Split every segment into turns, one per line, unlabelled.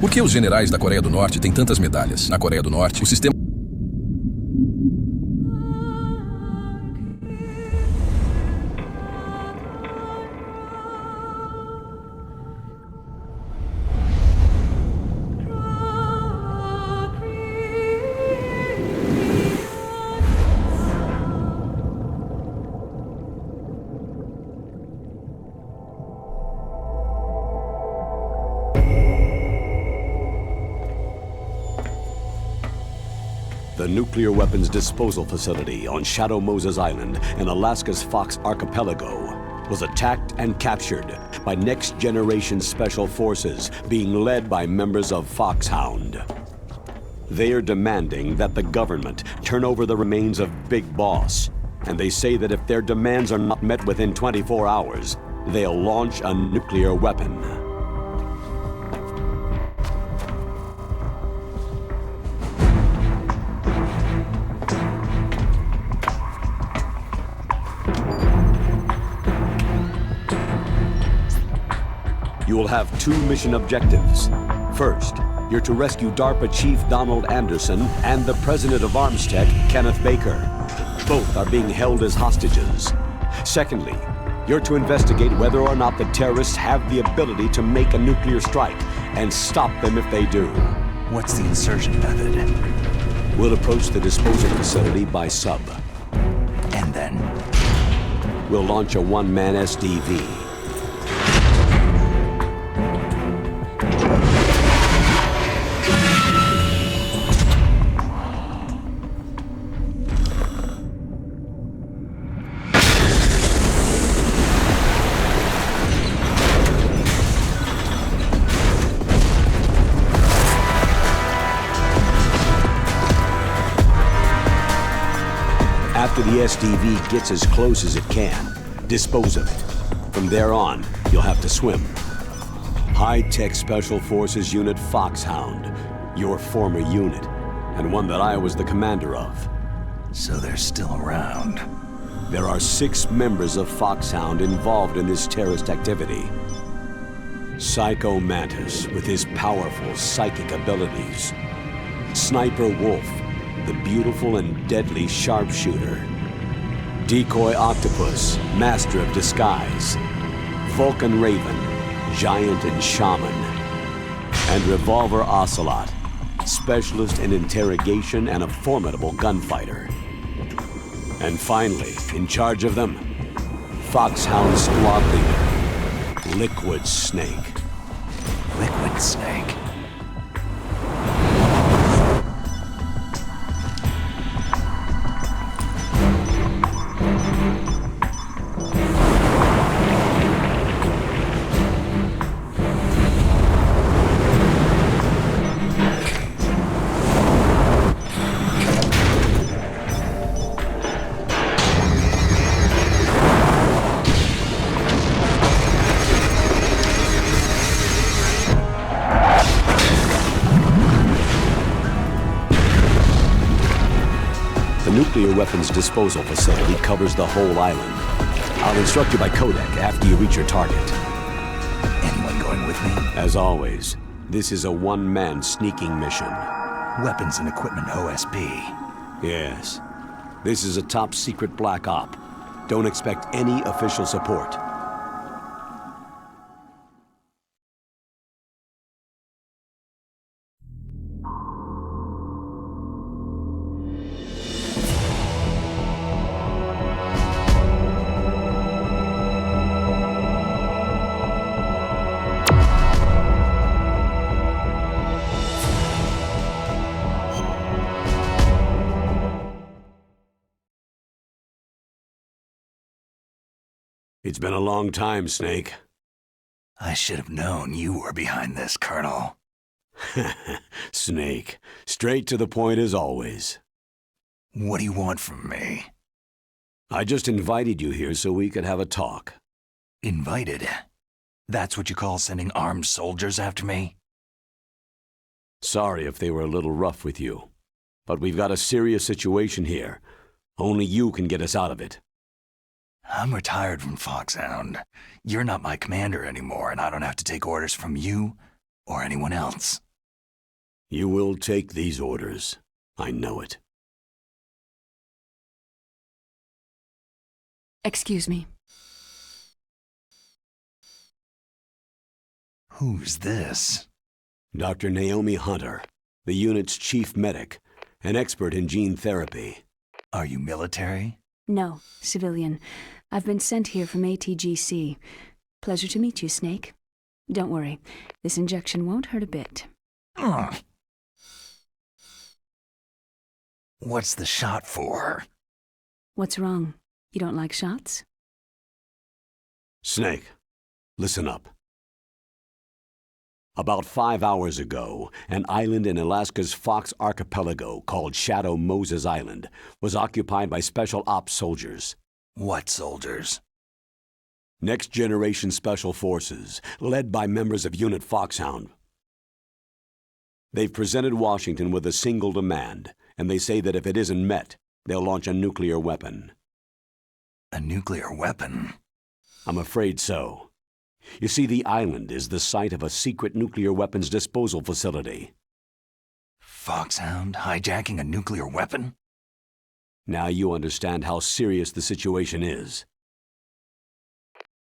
Por que os generais da Coreia do Norte têm tantas medalhas? Na Coreia do Norte, o sistema...
The nuclear weapons disposal facility on Shadow Moses Island in Alaska's Fox Archipelago was attacked and captured by next-generation special forces being led by members of Foxhound. They are demanding that the government turn over the remains of Big Boss, and they say that if their demands are not met within 24 hours, they'll launch a nuclear weapon. You will have two mission objectives. First, you're to rescue DARPA Chief Donald Anderson and the President of Armstech, Kenneth Baker. Both are being held as hostages. Secondly, you're to investigate whether or not the terrorists have the ability to make a nuclear strike and stop them if they do.
What's the insertion method?
We'll approach the disposal facility by sub.
And then?
We'll launch a one-man SDV. After the SDV gets as close as it can, dispose of it. From there on, you'll have to swim. High-Tech Special Forces Unit Foxhound, your former unit, and one that I was the commander of.
So they're still around.
There are 6 members of Foxhound involved in this terrorist activity. Psycho Mantis, with his powerful psychic abilities. Sniper Wolf, the beautiful and deadly sharpshooter. Decoy Octopus, master of disguise. Vulcan Raven, giant and shaman. And Revolver Ocelot, specialist in interrogation and a formidable gunfighter. And finally, in charge of them, Foxhound squad leader, Liquid Snake.
Liquid Snake.
The nuclear weapons disposal facility covers the whole island. I'll instruct you by codec after you reach your target.
Anyone going with me?
As always, this is a one-man sneaking mission.
Weapons and equipment OSP.
Yes. This is a top-secret black op. Don't expect any official support. It's been a long time, Snake.
I should have known you were behind this, Colonel.
Snake, straight to the point as always.
What do you want from me?
I just invited you here so we could have a talk.
Invited? That's what you call sending armed soldiers after me?
Sorry if they were a little rough with you, but we've got a serious situation here. Only you can get us out of it.
I'm retired from Foxhound. You're not my commander anymore, and I don't have to take orders from you or anyone else.
You will take these orders. I know it.
Excuse me.
Who's this?
Dr. Naomi Hunter, the unit's chief medic, an expert in gene therapy.
Are you military?
No, civilian. I've been sent here from ATGC. Pleasure to meet you, Snake. Don't worry, this injection won't hurt a bit.
What's the shot for?
What's wrong? You don't like shots?
Snake, listen up. About 5 hours ago, an island in Alaska's Fox Archipelago called Shadow Moses Island was occupied by Special Ops soldiers.
What soldiers?
Next Generation Special Forces, led by members of Unit Foxhound. They've presented Washington with a single demand, and they say that if it isn't met, they'll launch a nuclear weapon.
A nuclear weapon?
I'm afraid so. You see, the island is the site of a secret nuclear weapons disposal facility.
Foxhound hijacking a nuclear weapon?
Now you understand how serious the situation is.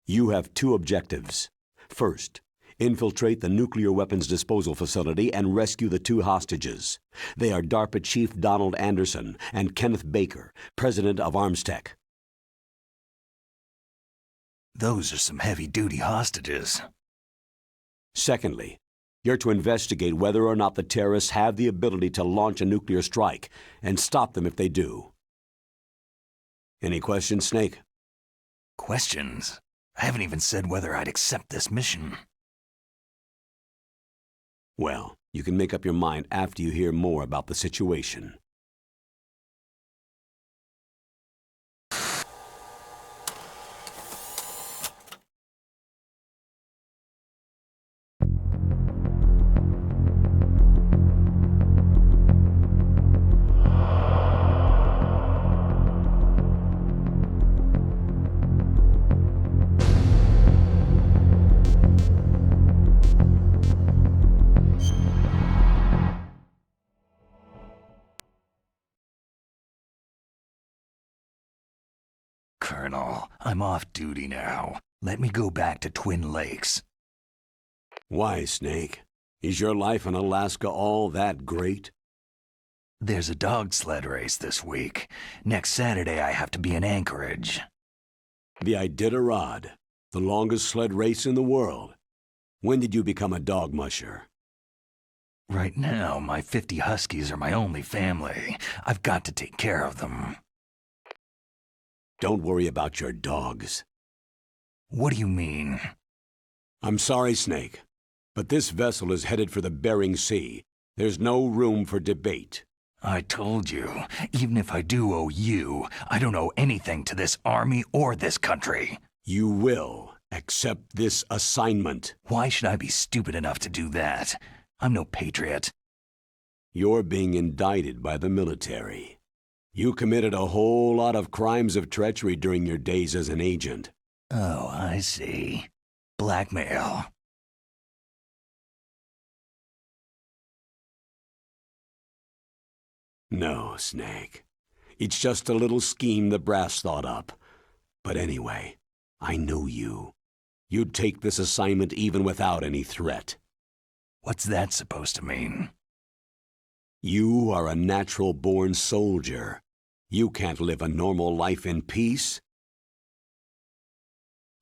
You have two objectives. First, infiltrate the nuclear weapons disposal facility and rescue the two hostages. They are DARPA Chief Donald Anderson and Kenneth Baker, President of ArmsTech.
Those are some heavy-duty hostages.
Secondly, you're to investigate whether or not the terrorists have the ability to launch a nuclear strike and stop them if they do. Any questions, Snake?
Questions? I haven't even said whether I'd accept this mission.
Well, you can make up your mind after you hear more about the situation.
Colonel, I'm off duty now. Let me go back to Twin Lakes.
Why, Snake? Is your life in Alaska all that great?
There's a dog sled race this week. Next Saturday I have to be in Anchorage.
The Iditarod, the longest sled race in the world. When did you become a dog musher?
Right now, my 50 huskies are my only family. I've got to take care of them.
Don't worry about your dogs.
What do you mean?
I'm sorry, Snake, but this vessel is headed for the Bering Sea. There's no room for debate.
I told you, even if I do owe you, I don't owe anything to this army or this country.
You will accept this assignment.
Why should I be stupid enough to do that? I'm no patriot.
You're being indicted by the military. You committed a whole lot of crimes of treachery during your days as an agent.
Oh, I see. Blackmail.
No, Snake. It's just a little scheme the brass thought up. But anyway, I know you. You'd take this assignment even without any threat.
What's that supposed to mean?
You are a natural-born soldier. You can't live a normal life in peace.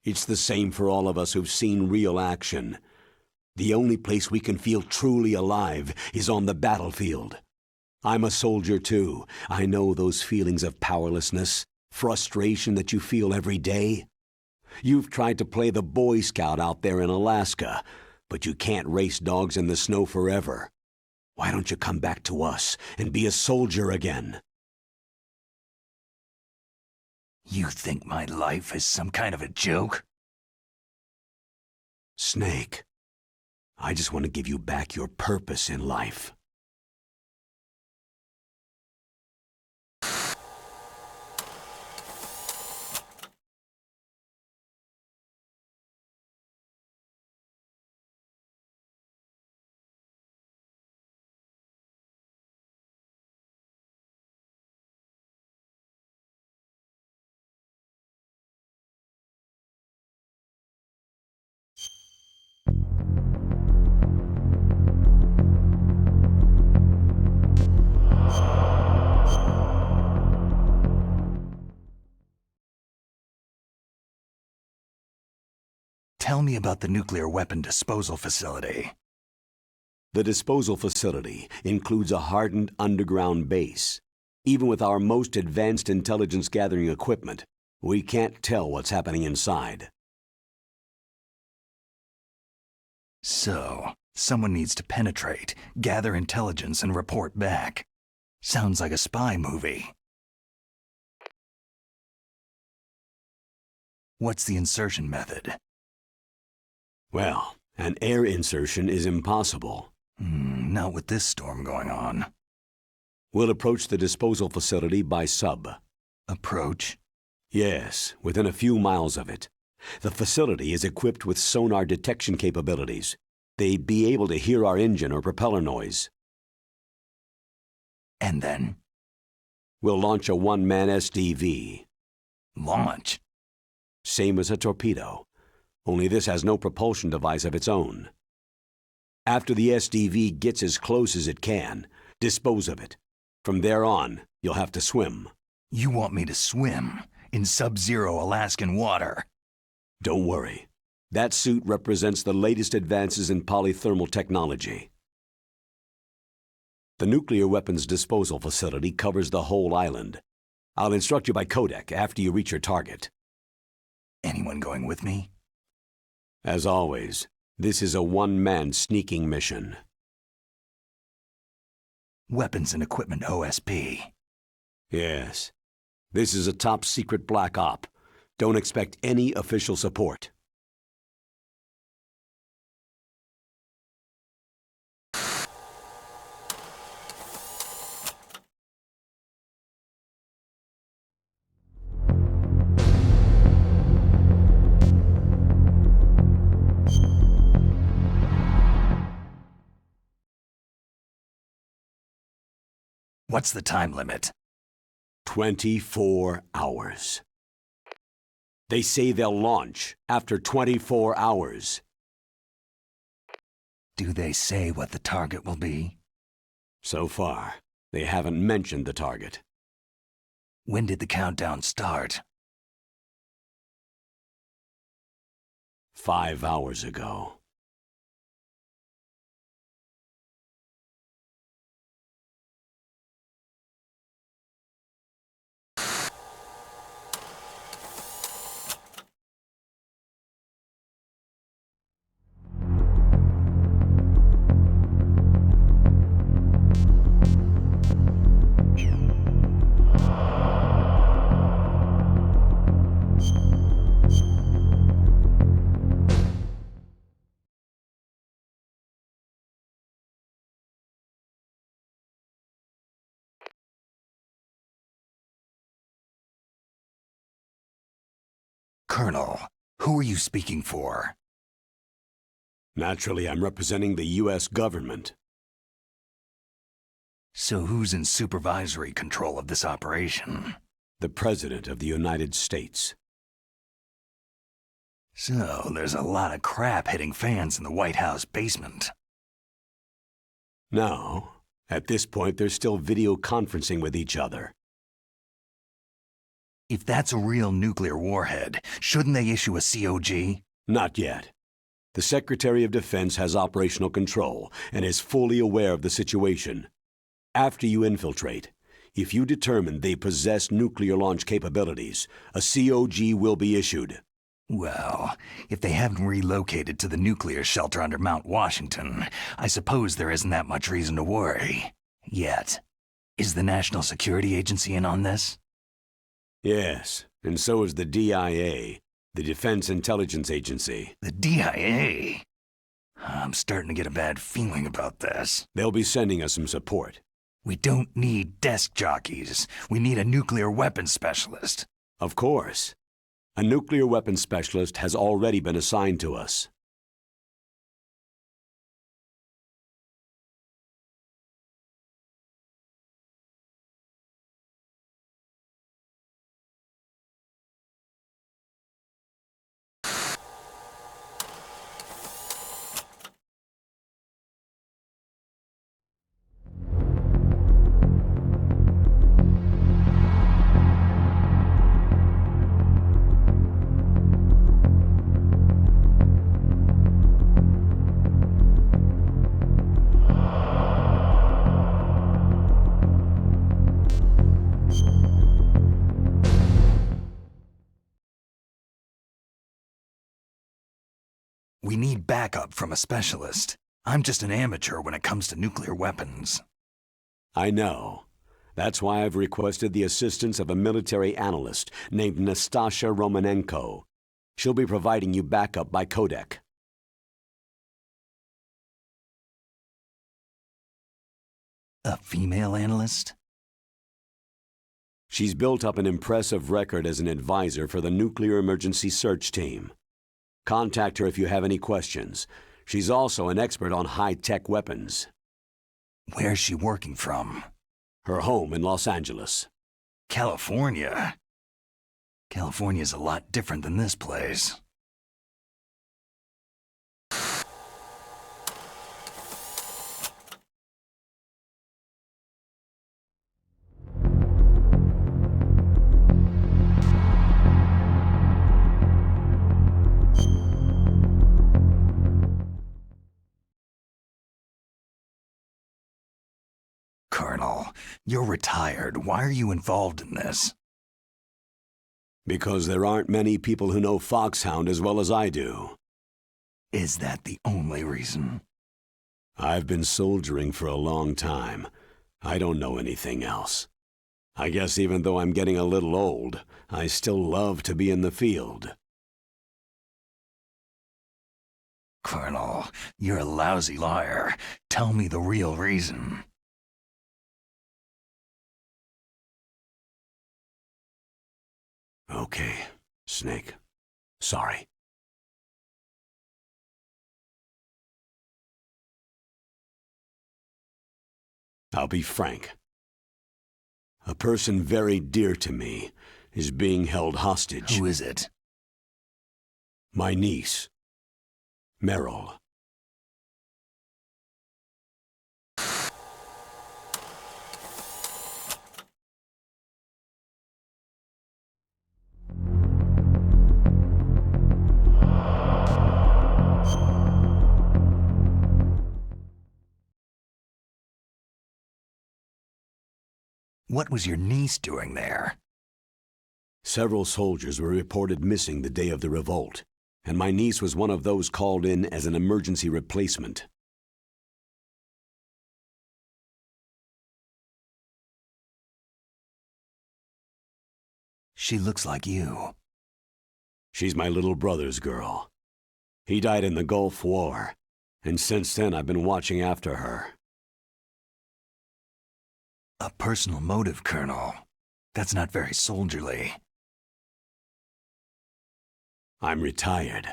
It's the same for all of us who've seen real action. The only place we can feel truly alive is on the battlefield. I'm a soldier too. I know those feelings of powerlessness, frustration that you feel every day. You've tried to play the Boy Scout out there in Alaska, but you can't race dogs in the snow forever. Why don't you come back to us and be a soldier again?
You think my life is some kind of a joke?
Snake, I just want to give you back your purpose in life.
me about the nuclear weapon disposal facility.
The disposal facility includes a hardened underground base. Even with our most advanced intelligence gathering equipment, we can't tell what's happening inside.
So, someone needs to penetrate, gather intelligence, and report back. Sounds like a spy movie. What's the insertion method?
Well, an air insertion is impossible.
Not with this storm going on.
We'll approach the disposal facility by sub.
Approach?
Yes, within a few miles of it. The facility is equipped with sonar detection capabilities. They'd be able to hear our engine or propeller noise.
And then?
We'll launch a one-man SDV.
Launch?
Same as a torpedo, only this has no propulsion device of its own. After the SDV gets as close as it can, dispose of it. From there on, you'll have to swim.
You want me to swim in sub-zero Alaskan water?
Don't worry. That suit represents the latest advances in polythermal technology. The nuclear weapons disposal facility covers the whole island. I'll instruct you by codec after you reach your target.
Anyone going with me?
As always, this is a one-man sneaking mission.
Weapons and equipment OSP.
Yes. This is a top-secret black op. Don't expect any official support.
What's the time limit?
24 hours. They say they'll launch after 24 hours.
Do they say what the target will be?
So far, they haven't mentioned the target.
When did the countdown start?
5 hours ago.
Colonel, who are you speaking for?
Naturally, I'm representing the U.S. government.
So who's in supervisory control of this operation?
The President of the United States.
So there's a lot of crap hitting fans in the White House basement.
No. At this point, they're still video conferencing with each other.
If that's a real nuclear warhead, shouldn't they issue a COG?
Not yet. The Secretary of Defense has operational control and is fully aware of the situation. After you infiltrate, if you determine they possess nuclear launch capabilities, a COG will be issued.
Well, if they haven't relocated to the nuclear shelter under Mount Washington, I suppose there isn't that much reason to worry. Yet. Is the National Security Agency in on this?
Yes, and so is the DIA, the Defense Intelligence Agency.
The DIA? I'm starting to get a bad feeling about this.
They'll be sending us some support.
We don't need desk jockeys. We need a nuclear weapons specialist.
Of course. A nuclear weapons specialist has already been assigned to us.
We need backup from a specialist. I'm just an amateur when it comes to nuclear weapons.
I know. That's why I've requested the assistance of a military analyst named Nastasha Romanenko. She'll be providing you backup by codec.
A female analyst?
She's built up an impressive record as an advisor for the Nuclear Emergency Search Team. Contact her if you have any questions. She's also an expert on high-tech weapons.
Where's she working from?
Her home in Los Angeles.
California? California's a lot different than this place. Colonel, you're retired. Why are you involved in this?
Because there aren't many people who know Foxhound as well as I do.
Is that the only reason?
I've been soldiering for a long time. I don't know anything else. I guess even though I'm getting a little old, I still love to be in the field.
Colonel, you're a lousy liar. Tell me the real reason.
Okay, Snake. Sorry. I'll be frank. A person very dear to me is being held hostage.
Who is it?
My niece, Meryl.
What was your niece doing there?
Several soldiers were reported missing the day of the revolt, and my niece was one of those called in as an emergency replacement.
She looks like you.
She's my little brother's girl. He died in the Gulf War, and since then I've been watching after her.
A personal motive, Colonel. That's not very soldierly.
I'm retired.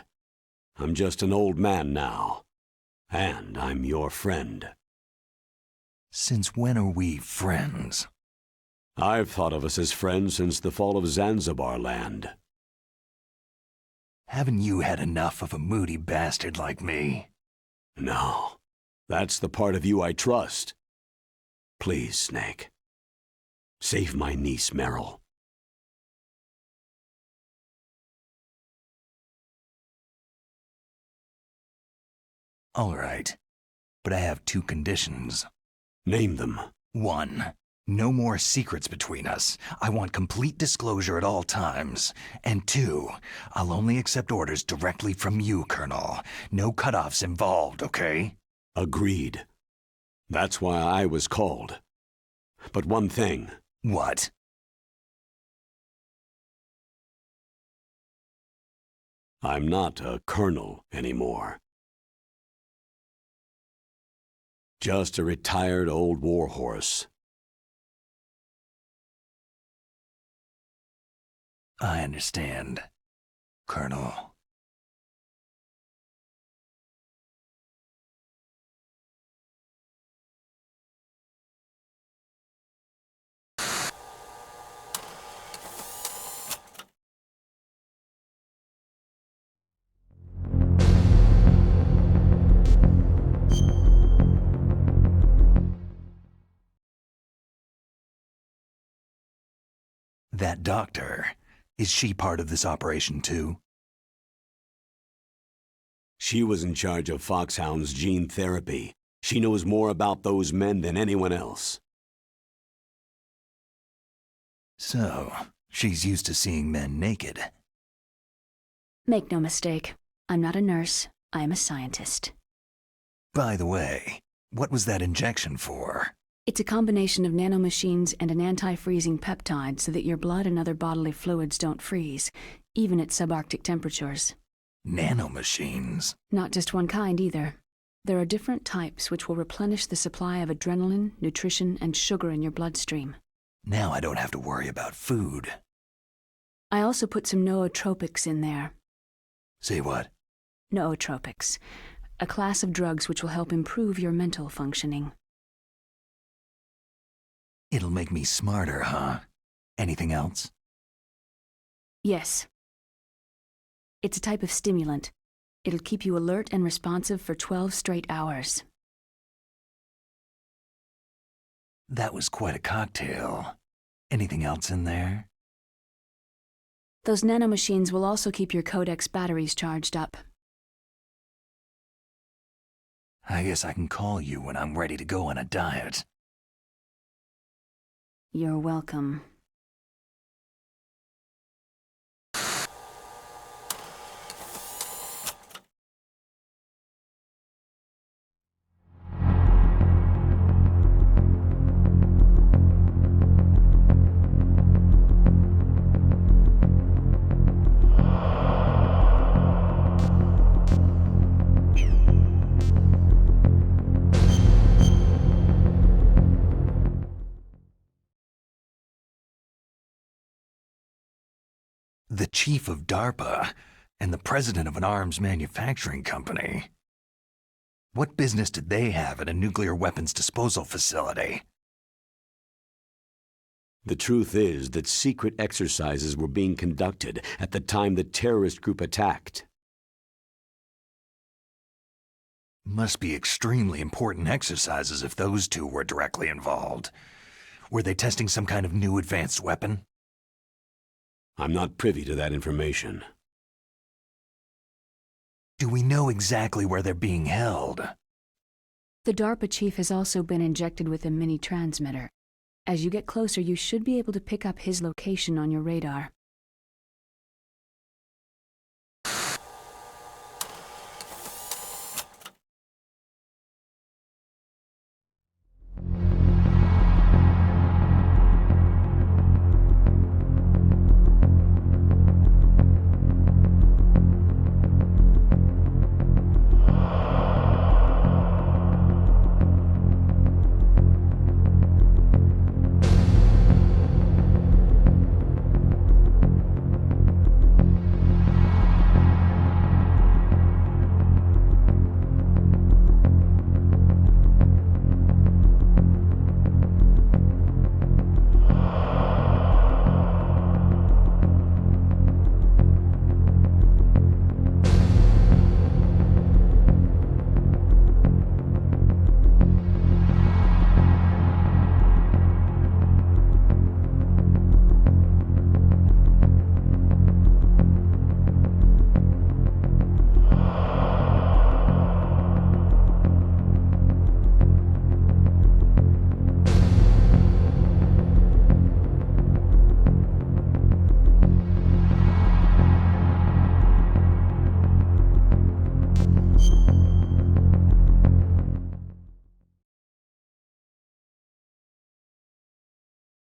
I'm just an old man now. And I'm your friend.
Since when are we friends?
I've thought of us as friends since the fall of Zanzibar land.
Haven't you had enough of a moody bastard like me?
No. That's the part of you I trust. Please, Snake. Save my niece, Meryl.
All right. But I have two conditions.
Name them.
1. No more secrets between us. I want complete disclosure at all times. And 2. I'll only accept orders directly from you, Colonel. No cutoffs involved, okay?
Agreed. That's why I was called. But one thing.
What?
I'm not a colonel anymore. Just a retired old warhorse.
I understand, Colonel. That doctor, is she part of this operation too?
She was in charge of Foxhound's gene therapy. She knows more about those men than anyone else.
So, she's used to seeing men naked.
Make no mistake, I'm not a nurse. I am a scientist.
By the way, what was that injection for?
It's a combination of nanomachines and an anti-freezing peptide so that your blood and other bodily fluids don't freeze, even at subarctic temperatures.
Nanomachines?
Not just one kind either. There are different types which will replenish the supply of adrenaline, nutrition, and sugar in your bloodstream.
Now I don't have to worry about food.
I also put some nootropics in there.
Say what?
Nootropics, a class of drugs which will help improve your mental functioning.
It'll make me smarter, huh? Anything else?
Yes. It's a type of stimulant. It'll keep you alert and responsive for 12 straight hours.
That was quite a cocktail. Anything else in there?
Those nanomachines will also keep your Codex batteries charged up.
I guess I can call you when I'm ready to go on a diet.
You're welcome.
The chief of DARPA and the president of an arms manufacturing company. What business did they have at a nuclear weapons disposal facility?
The truth is that secret exercises were being conducted at the time the terrorist group attacked.
Must be extremely important exercises if those two were directly involved. Were they testing some kind of new advanced weapon?
I'm not privy to that information.
Do we know exactly where they're being held?
The DARPA chief has also been injected with a mini-transmitter. As you get closer, you should be able to pick up his location on your radar.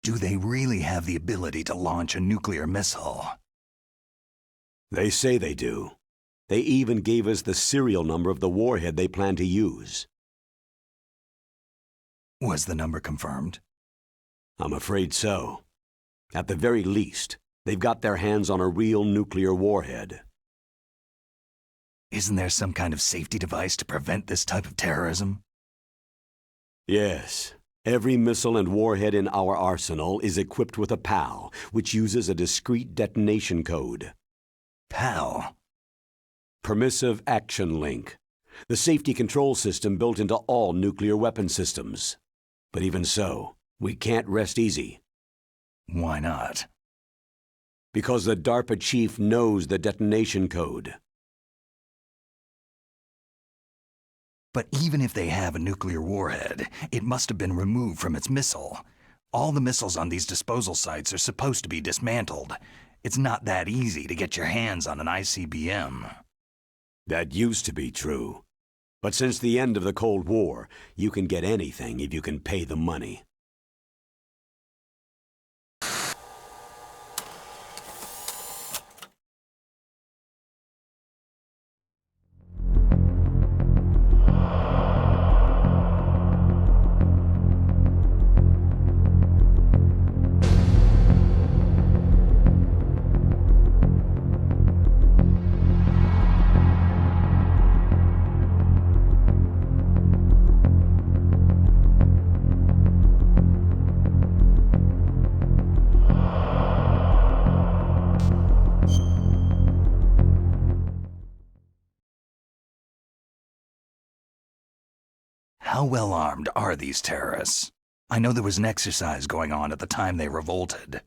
Do they really have the ability to launch a nuclear missile?
They say they do. They even gave us the serial number of the warhead they plan to use.
Was the number confirmed?
I'm afraid so. At the very least, they've got their hands on a real nuclear warhead.
Isn't there some kind of safety device to prevent this type of terrorism?
Yes. Every missile and warhead in our arsenal is equipped with a PAL, which uses a discrete detonation code.
PAL?
Permissive Action Link. The safety control system built into all nuclear weapon systems. But even so, we can't rest easy.
Why not?
Because the DARPA chief knows the detonation code.
But even if they have a nuclear warhead, it must have been removed from its missile. All the missiles on these disposal sites are supposed to be dismantled. It's not that easy to get your hands on an ICBM.
That used to be true. But since the end of the Cold War, you can get anything if you can pay the money.
How well armed are these terrorists? I know there was an exercise going on at the time they revolted.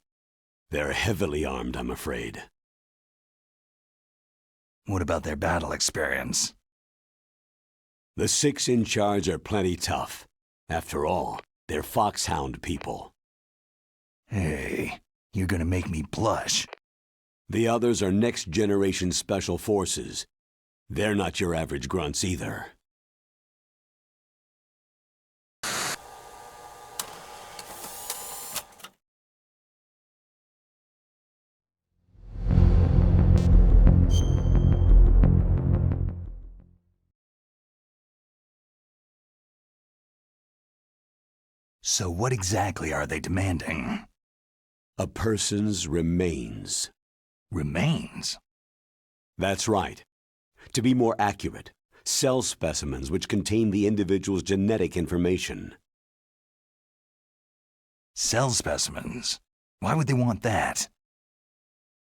They're heavily armed, I'm afraid.
What about their battle experience?
The 6 in charge are plenty tough. After all, they're Foxhound people.
Hey, you're gonna make me blush.
The others are next-generation special forces. They're not your average grunts either.
So what exactly are they demanding?
A person's remains.
Remains?
That's right. To be more accurate, cell specimens which contain the individual's genetic information.
Cell specimens? Why would they want that?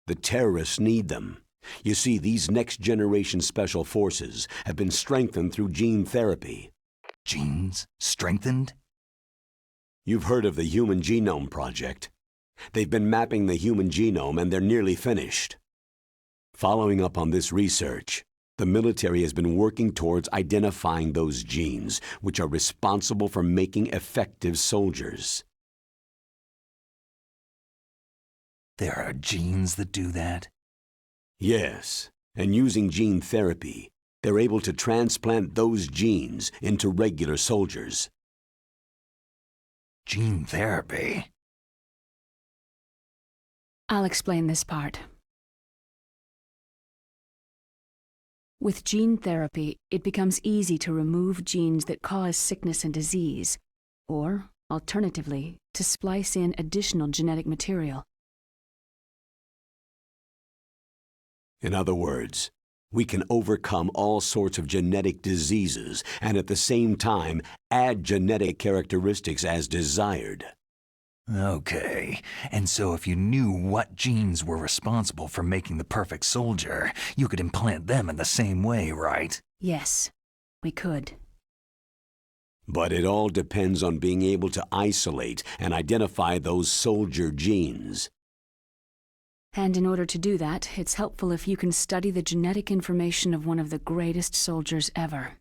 The terrorists need them. You see, these next-generation special forces have been strengthened through gene therapy.
Genes? Strengthened?
You've heard of the Human Genome Project. They've been mapping the human genome and they're nearly finished. Following up on this research, the military has been working towards identifying those genes which are responsible for making effective soldiers.
There are genes that do that?
Yes, and using gene therapy, they're able to transplant those genes into regular soldiers.
Gene therapy?
I'll explain this part. With gene therapy, it becomes easy to remove genes that cause sickness and disease, or, alternatively, to splice in additional genetic material.
In other words, we can overcome all sorts of genetic diseases and at the same time add genetic characteristics as desired.
Okay, and so if you knew what genes were responsible for making the perfect soldier, you could implant them in the same way, right?
Yes, we could.
But it all depends on being able to isolate and identify those soldier genes.
And in order to do that, it's helpful if you can study the genetic information of one of the greatest soldiers ever.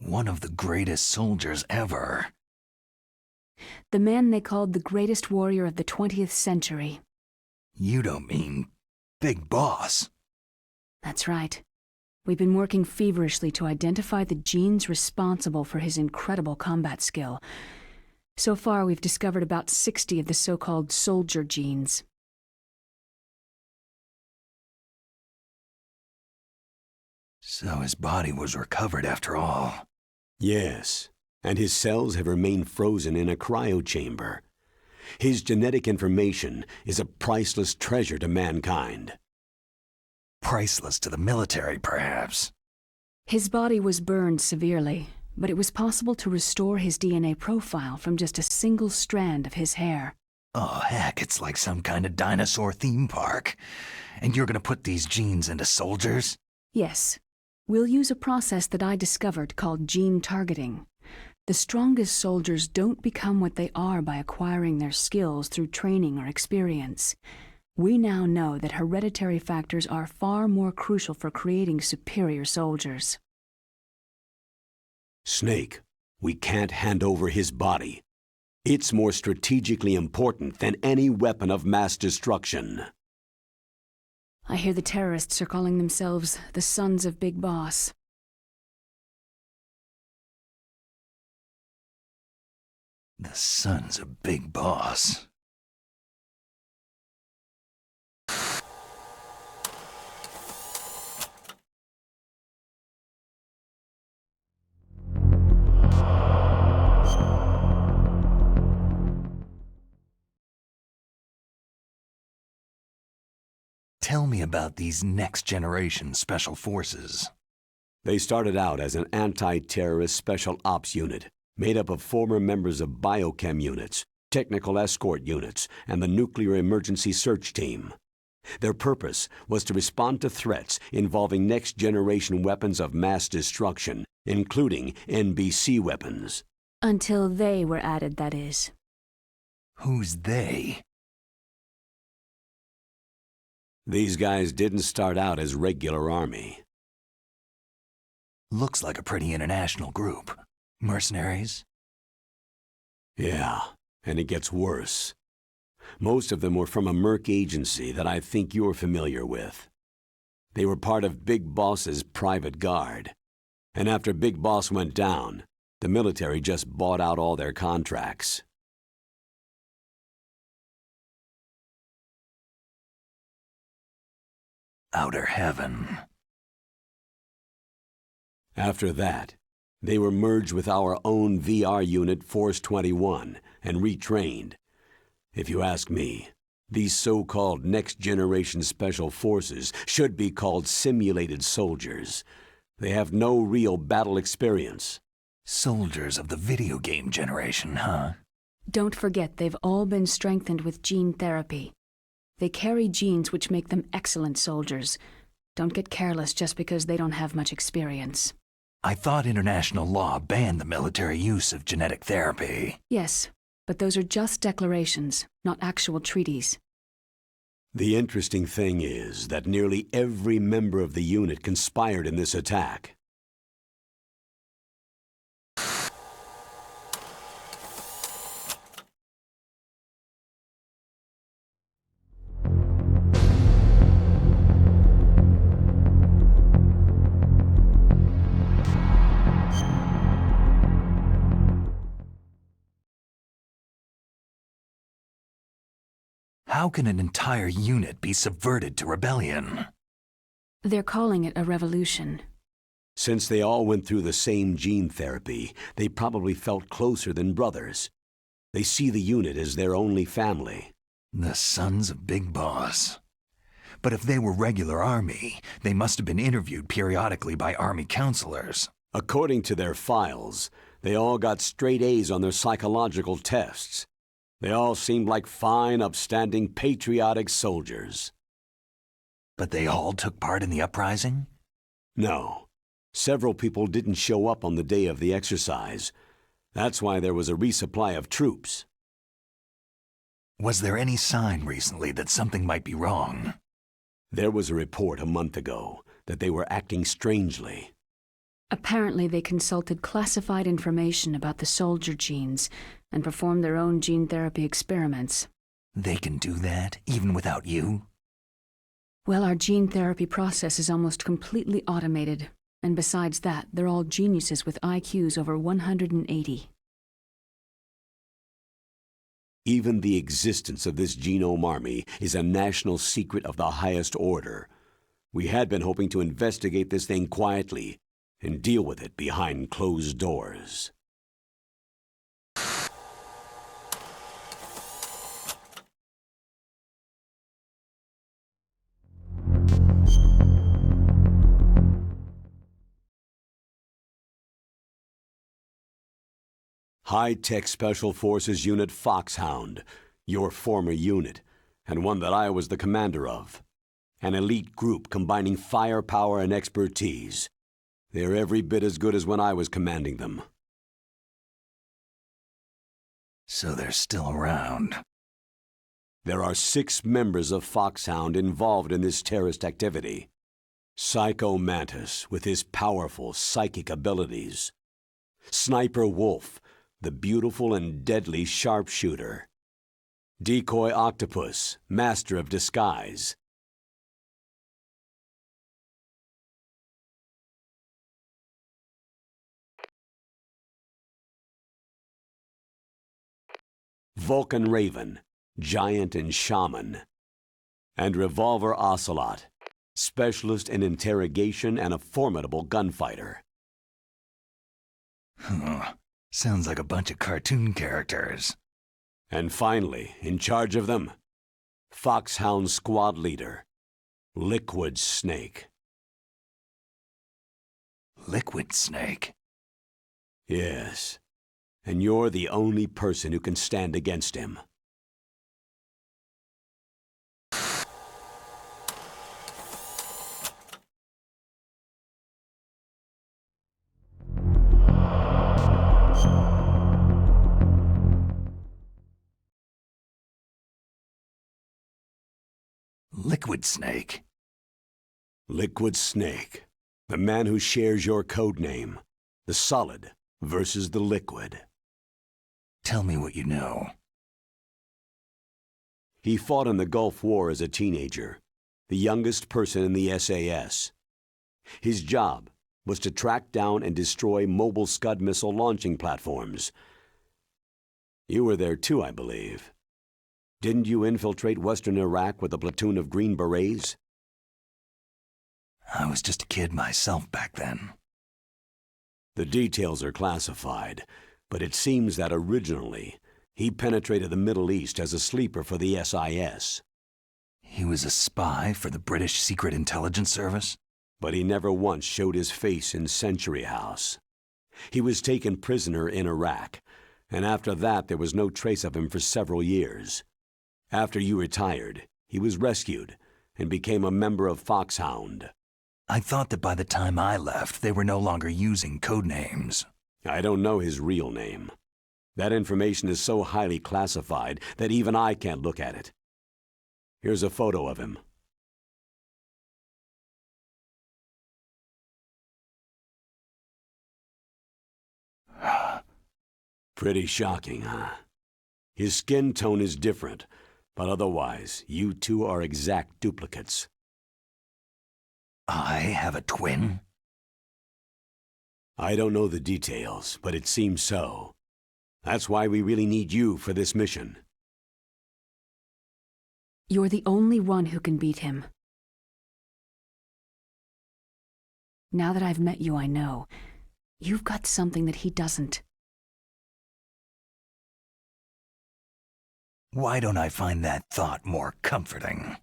One of the greatest soldiers ever.
The man they called the greatest warrior of the 20th century.
You don't mean Big Boss?
That's right. We've been working feverishly to identify the genes responsible for his incredible combat skill. So far, we've discovered about 60 of the so-called soldier genes.
So his body was recovered after all.
Yes, and his cells have remained frozen in a cryochamber, His genetic information is a priceless treasure to mankind.
Priceless to the military, perhaps.
His body was burned severely, but it was possible to restore his DNA profile from just a single strand of his hair.
Oh, heck, it's like some kind of dinosaur theme park. And you're gonna put these genes into soldiers?
Yes. We'll use a process that I discovered called gene targeting. The strongest soldiers don't become what they are by acquiring their skills through training or experience. We now know that hereditary factors are far more crucial for creating superior soldiers.
Snake, we can't hand over his body. It's more strategically important than any weapon of mass destruction.
I hear the terrorists are calling themselves the Sons of Big Boss.
The Sons of Big Boss. Tell me about these next-generation special forces.
They started out as an anti-terrorist special ops unit, made up of former members of biochem units, technical escort units, and the nuclear emergency search team. Their purpose was to respond to threats involving next-generation weapons of mass destruction, including NBC weapons.
Until they were added, that is.
Who's they?
These guys didn't start out as regular army.
Looks like a pretty international group. Mercenaries?
Yeah, and it gets worse. Most of them were from a merc agency that I think you're familiar with. They were part of Big Boss's private guard. And after Big Boss went down, the military just bought out all their contracts.
Outer heaven.
After that, they were merged with our own VR unit Force 21 and retrained. If you ask me, these so-called next-generation special forces should be called simulated soldiers. They have no real battle experience.
Soldiers of the video game generation, huh?
Don't forget they've all been strengthened with gene therapy. They carry genes which make them excellent soldiers. Don't get careless just because they don't have much experience.
I thought international law banned the military use of genetic therapy.
Yes, but those are just declarations, not actual treaties.
The interesting thing is that nearly every member of the unit conspired in this attack.
How can an entire unit be subverted to rebellion?
They're calling it a revolution.
Since they all went through the same gene therapy, they probably felt closer than brothers. They see the unit as their only family.
The Sons of Big Boss. But if they were regular army, they must have been interviewed periodically by army counselors.
According to their files, they all got straight A's on their psychological tests. They all seemed like fine, upstanding, patriotic soldiers.
But they all took part in the uprising?
No. Several people didn't show up on the day of the exercise. That's why there was a resupply of troops.
Was there any sign recently that something might be wrong?
There was a report a month ago that they were acting strangely.
Apparently they consulted classified information about the soldier genes and performed their own gene therapy experiments.
They can do that, even without you?
Well, our gene therapy process is almost completely automated. And besides that, they're all geniuses with IQs over 180.
Even the existence of this genome army is a national secret of the highest order. We had been hoping to investigate this thing quietly and deal with it behind closed doors. High-Tech Special Forces Unit Foxhound, your former unit, and one that I was the commander of. An elite group combining firepower and expertise. They're every bit as good as when I was commanding them.
So they're still around.
There are 6 members of Foxhound involved in this terrorist activity. Psycho Mantis, with his powerful psychic abilities. Sniper Wolf, the beautiful and deadly sharpshooter. Decoy Octopus, master of disguise. Vulcan Raven, giant and shaman. And Revolver Ocelot, specialist in interrogation and a formidable gunfighter.
Sounds like a bunch of cartoon characters.
And finally, in charge of them, Foxhound Squad Leader, Liquid Snake.
Liquid Snake?
Yes, and you're the only person who can stand against him.
Liquid Snake?
Liquid Snake, the man who shares your code name, the solid versus the liquid.
Tell me what you know.
He fought in the Gulf War as a teenager, the youngest person in the SAS. His job was to track down and destroy mobile Scud missile launching platforms. You were there too, I believe. Didn't you infiltrate western Iraq with a platoon of Green Berets?
I was just a kid myself back then.
The details are classified, but it seems that originally he penetrated the Middle East as a sleeper for the SIS.
He was a spy for the British Secret Intelligence Service?
But he never once showed his face in Century House. He was taken prisoner in Iraq, and after that there was no trace of him for several years. After you retired, he was rescued and became a member of Foxhound.
I thought that by the time I left, they were no longer using code names.
I don't know his real name. That information is so highly classified that even I can't look at it. Here's a photo of him. Pretty shocking, huh? His skin tone is different, but otherwise, you two are exact duplicates.
I have a twin?
I don't know the details, but it seems so. That's why we really need you for this mission.
You're the only one who can beat him. Now that I've met you, I know. You've got something that he doesn't.
Why don't I find that thought more comforting?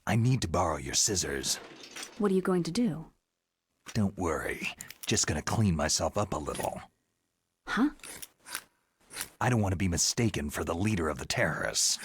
I need to borrow your scissors.
What are you going to do?
Don't worry. Just gonna clean myself up a little.
Huh?
I don't want to be mistaken for the leader of the terrorists.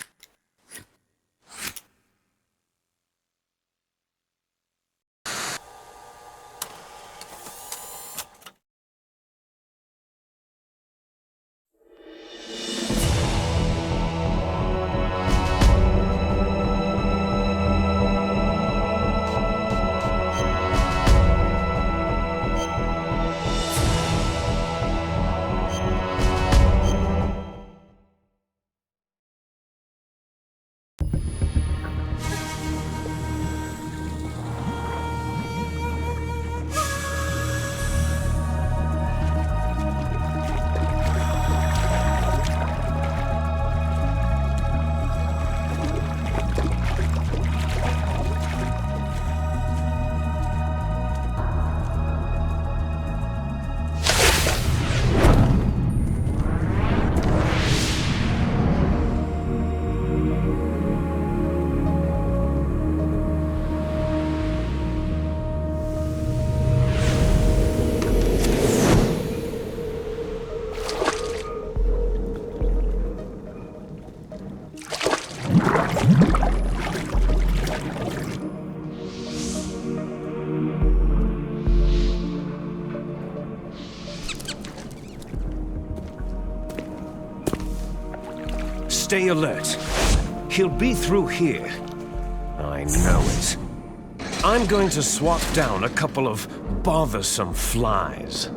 Stay alert. He'll be through here. I know it. I'm going to swat down a couple of bothersome flies.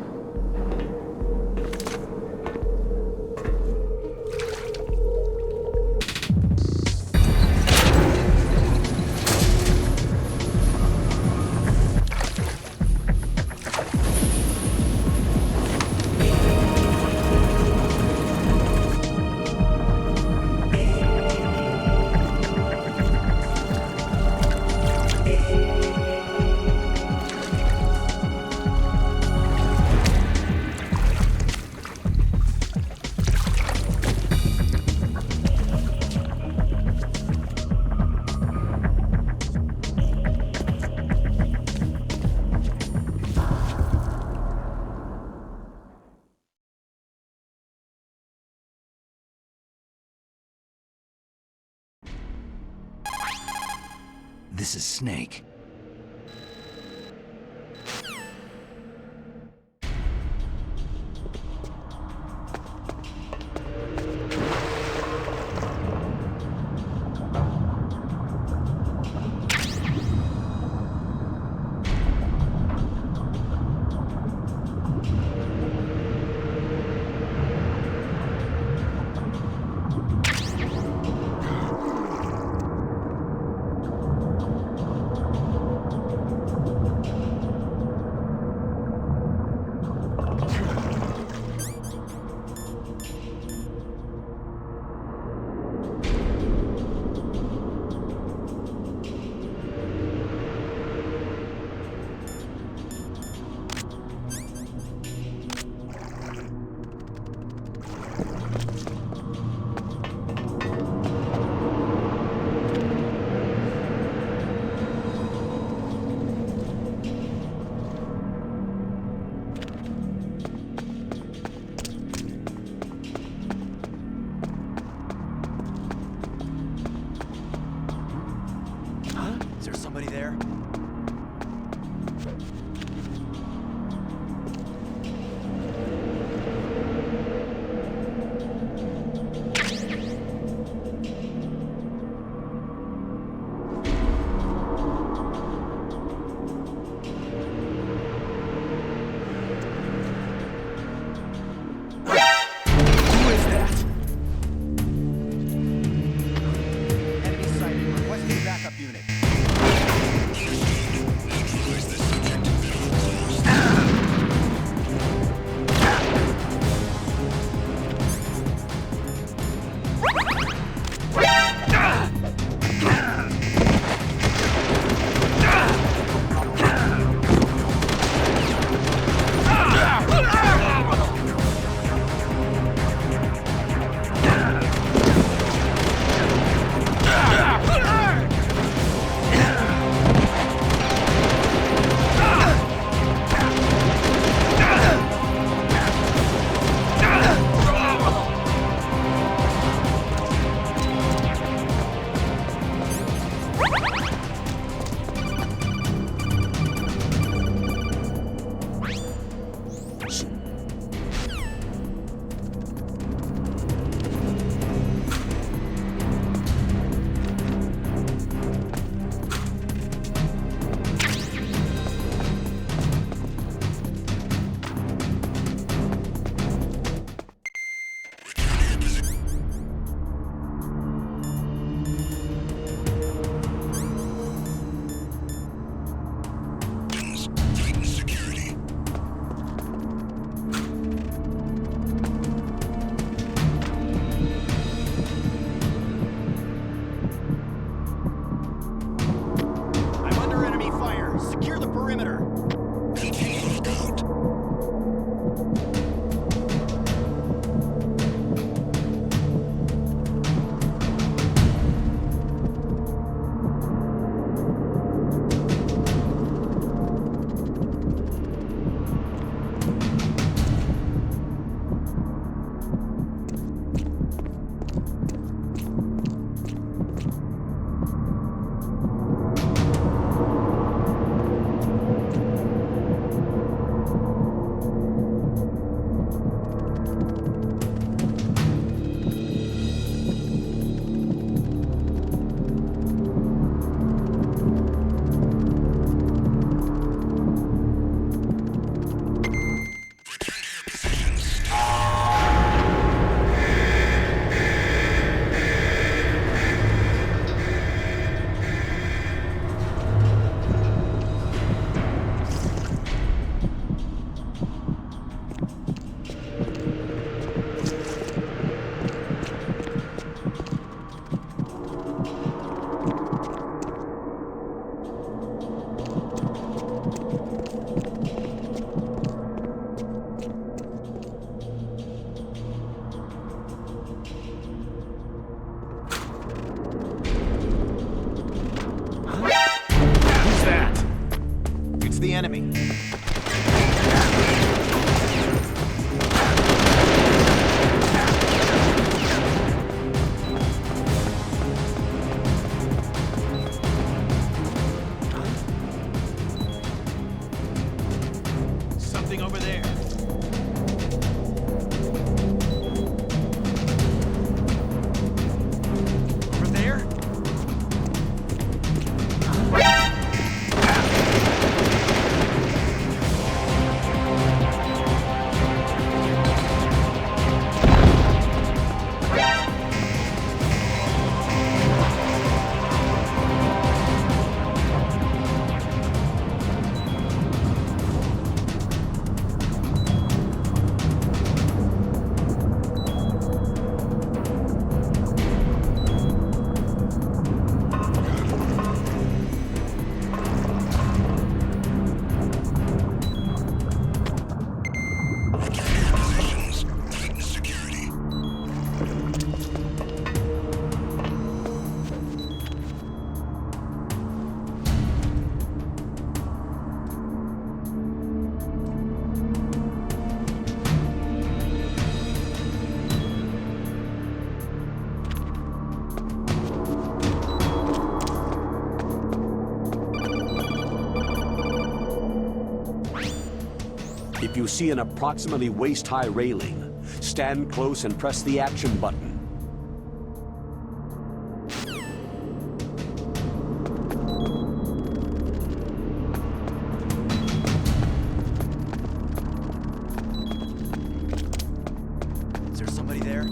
This is Snake.
enemy. Something over there. Over there?
If you see an approximately waist-high railing, stand close and press the action button.
Is there somebody there?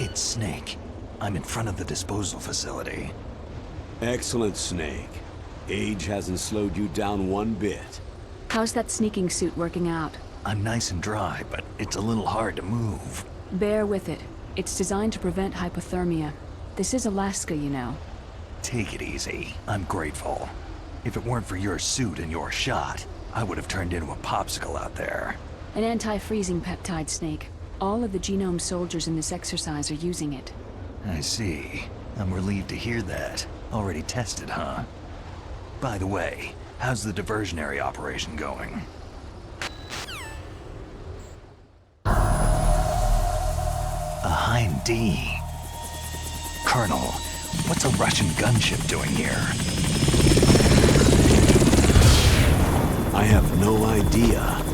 It's Snake. I'm in front of the disposal facility.
Excellent, Snake. Age hasn't slowed you down one bit.
How's that sneaking suit working out?
I'm nice and dry, but it's a little hard to move.
Bear with it. It's designed to prevent hypothermia. This is Alaska, you know.
Take it easy. I'm grateful. If it weren't for your suit and your shot, I would have turned into a popsicle out there.
An anti-freezing peptide, Snake. All of the genome soldiers in this exercise are using it.
I see. I'm relieved to hear that. Already tested, huh? By the way, how's the diversionary operation going? A Hind D. Colonel, what's a Russian gunship doing here?
I have no idea,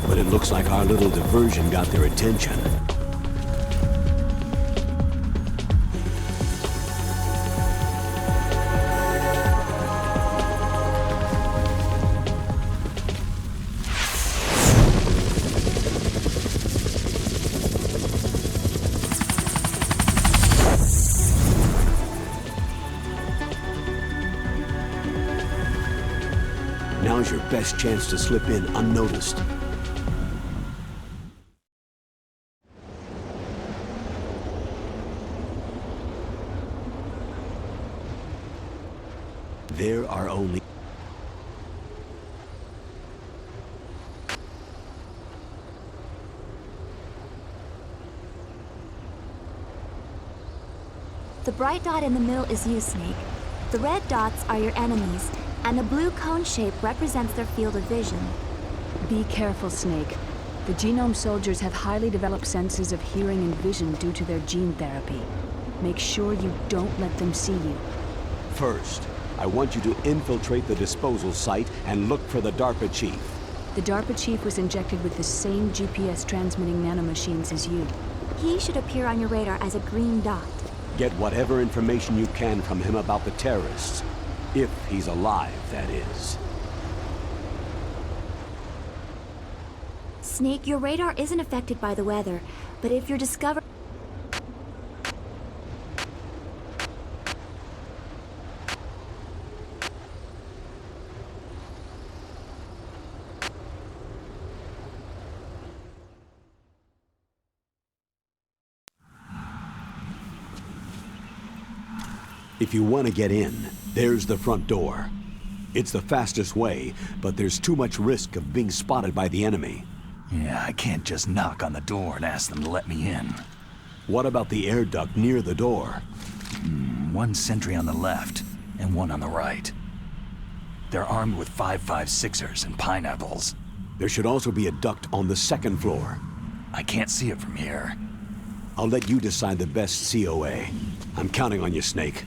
but it looks like our little diversion got their attention. Now's your best chance to slip in unnoticed. There are only...
The bright dot in the middle is you, Snake. The red dots are your enemies, and the blue cone shape represents their field of vision.
Be careful, Snake. The genome soldiers have highly developed senses of hearing and vision due to their gene therapy. Make sure you don't let them see you.
First, I want you to infiltrate the disposal site and look for the DARPA chief.
The DARPA chief was injected with the same GPS transmitting nanomachines as you.
He should appear on your radar as a green dot.
Get whatever information you can from him about the terrorists. If he's alive, that is.
Snake, your radar isn't affected by the weather, but if you're discovered...
If you want to get in, there's the front door. It's the fastest way, but there's too much risk of being spotted by the enemy.
Yeah, I can't just knock on the door and ask them to let me in.
What about the air duct near the door?
One sentry on the left, and one on the right. They're armed with 5.56ers and pineapples.
There should also be a duct on the second floor.
I can't see it from here.
I'll let you decide the best COA. I'm counting on you, Snake.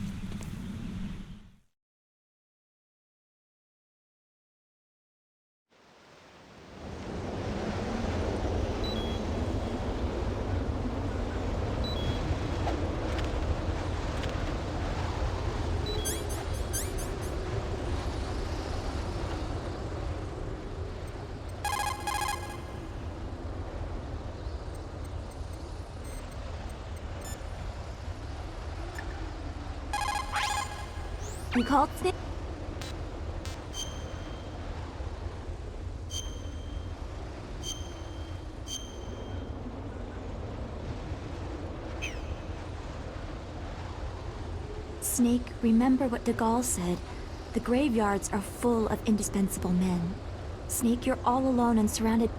You called, Snake? Snake, remember what de Gaulle said. The graveyards are full of indispensable men. Snake, you're all alone and surrounded...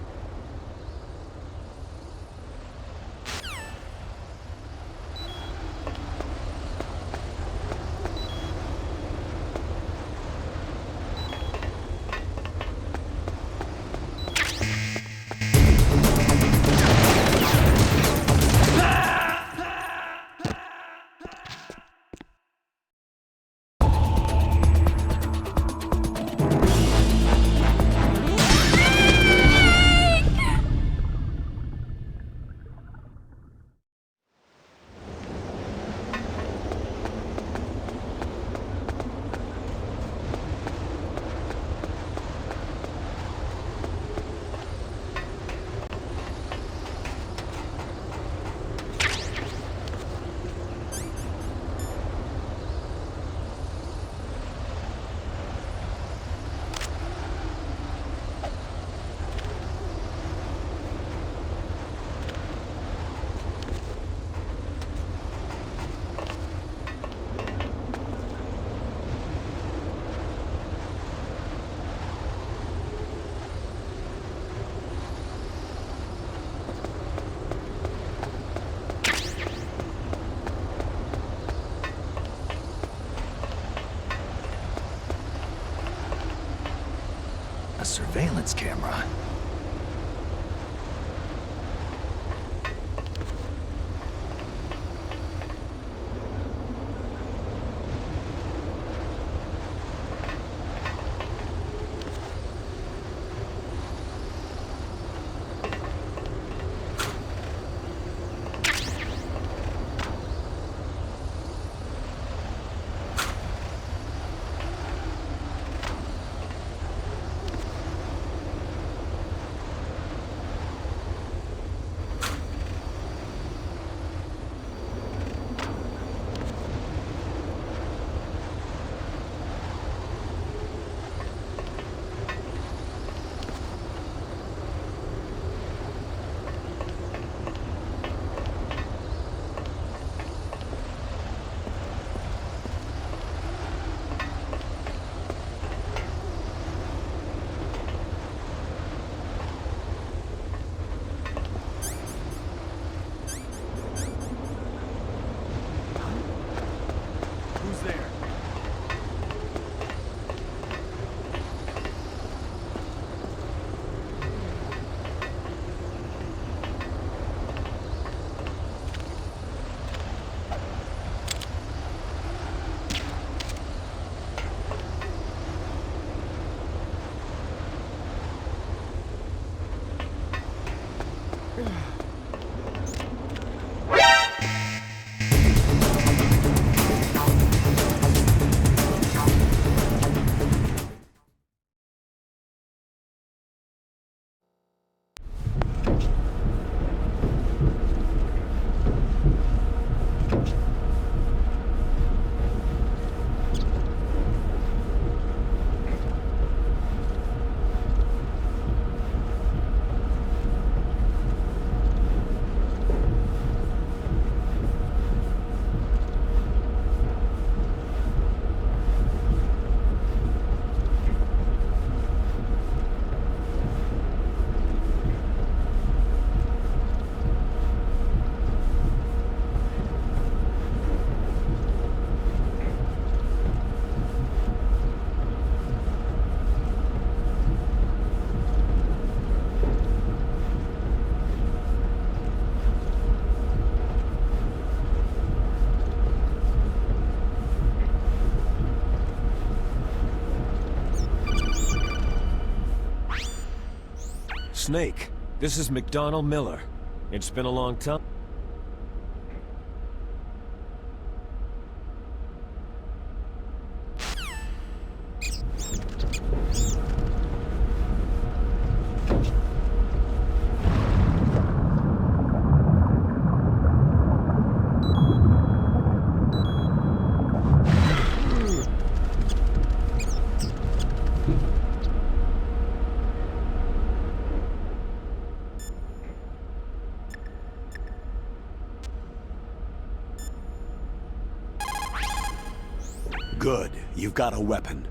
A surveillance camera.
Snake, this is McDonald Miller. It's been a long time.
Good. You've got a weapon.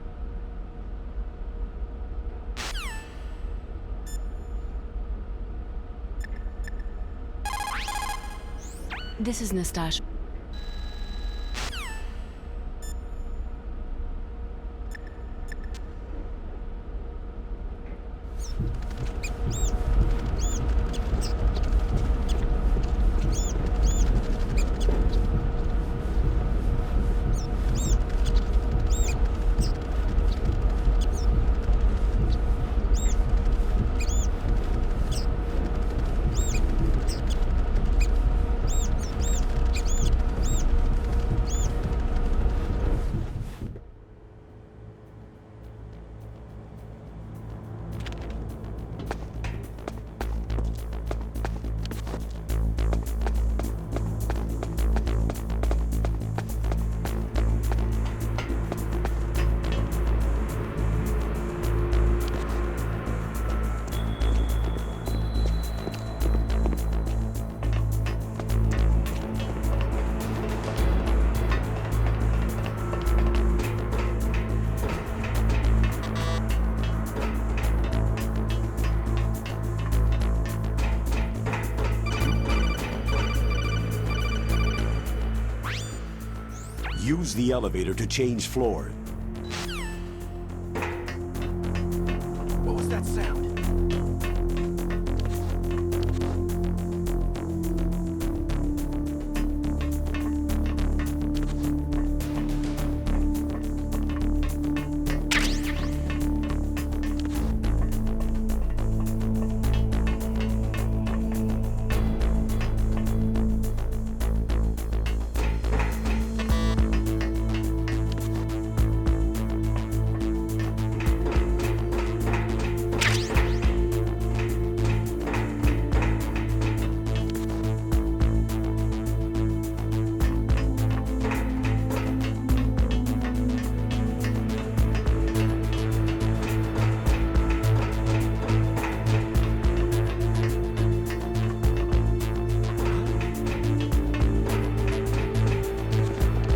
This is Nastasia.
Use the elevator to change floors.
What was that sound?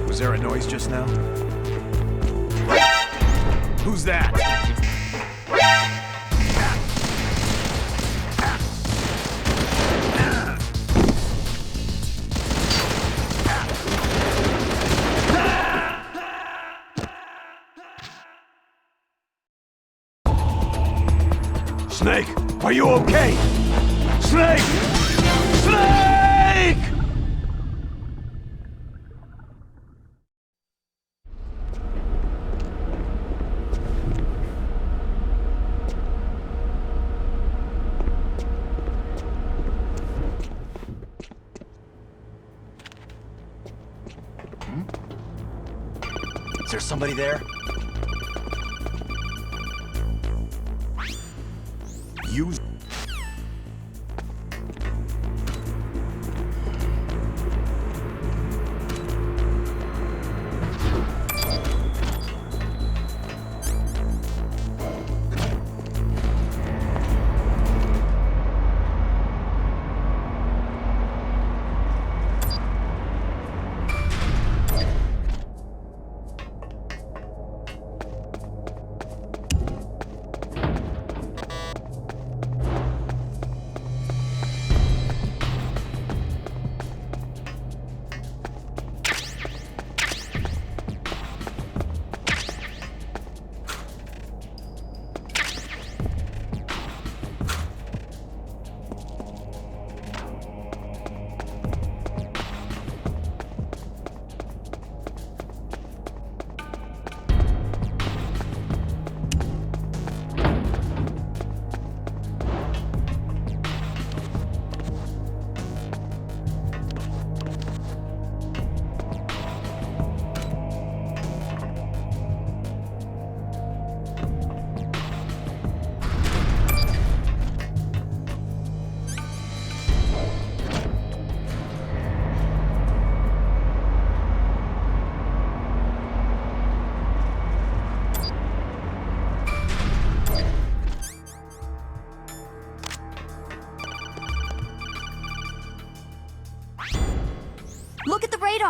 Was there a noise just now? Who's that?
Snake, are you okay? Snake! Snake!
Is there somebody there?
Use...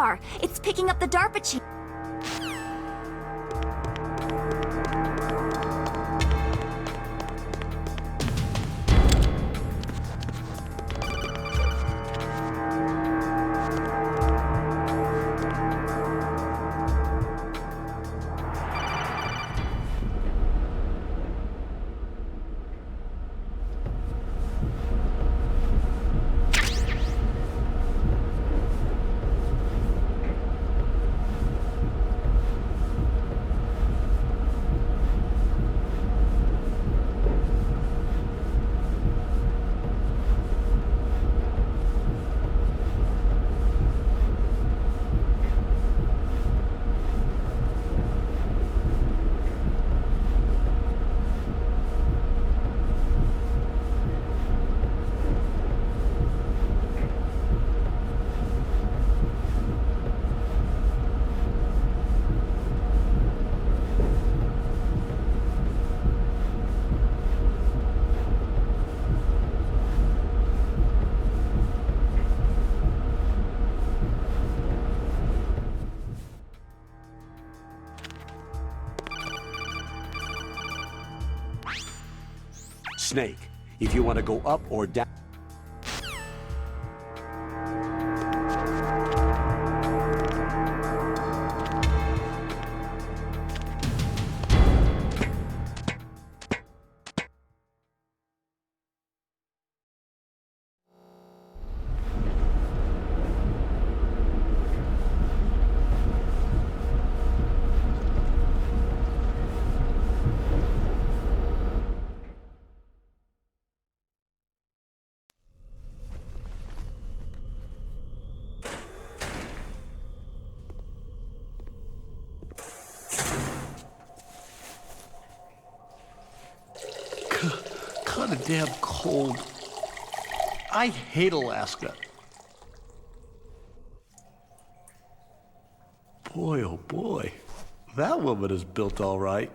radar. It's picking up the DARPA chief.
Snake, if you want to go up or down...
Kinda damn cold. I hate Alaska. Boy, oh boy. That woman is built all right.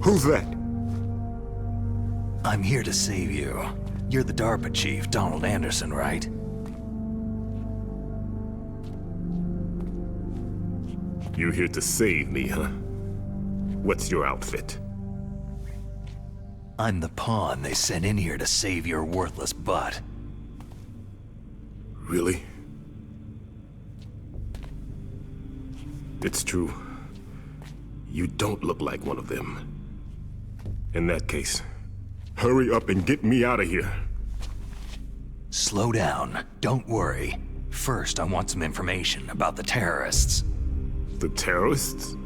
Who's that?
I'm here to save you. You're the DARPA chief, Donald Anderson, right?
You're here to save me, huh? What's your outfit?
I'm the pawn they sent in here to save your worthless butt.
Really? It's true. You don't look like one of them. In that case, hurry up and get me out of here.
Slow down. Don't worry. First, I want some information about the terrorists.
The terrorists?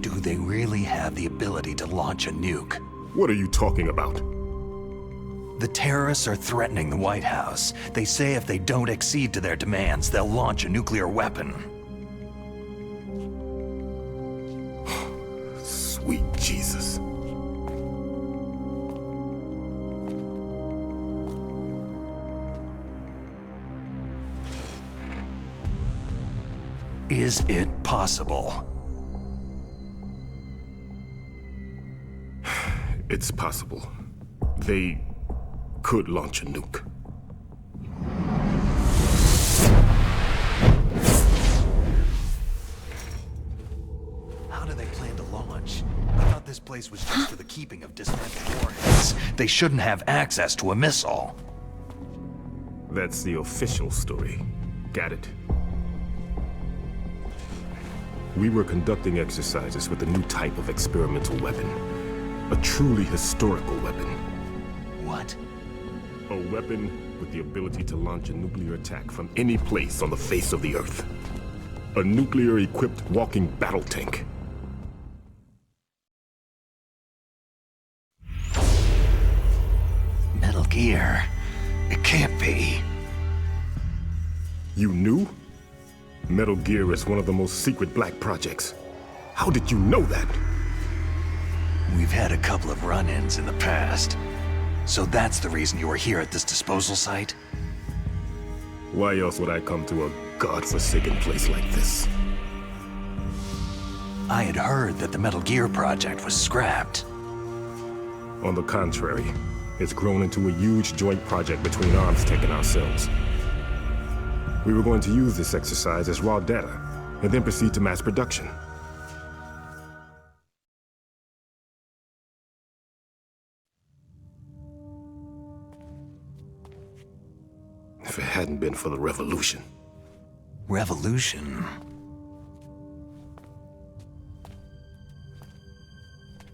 Do they really have the ability to launch a nuke?
What are you talking about?
The terrorists are threatening the White House. They say if they don't accede to their demands, they'll launch a nuclear weapon.
Sweet Jesus.
Is it possible?
It's possible. They could launch a nuke.
How do they plan to launch? I thought this place was just for the keeping of dismantled warheads. They shouldn't have access to a missile.
That's the official story. Got it. We were conducting exercises with a new type of experimental weapon. A truly historical weapon.
What?
A weapon with the ability to launch a nuclear attack from any place on the face of the Earth. A nuclear-equipped walking battle tank.
Metal Gear. It can't be.
You knew? Metal Gear is one of the most secret black projects. How did you know that?
We've had a couple of run-ins in the past. So that's the reason you were here at this disposal site?
Why else would I come to a godforsaken place like this?
I had heard that the Metal Gear project was scrapped.
On the contrary, it's grown into a huge joint project between ArmsTech and ourselves. We were going to use this exercise as raw data, and then proceed to mass production. If it hadn't been for the revolution.
Revolution?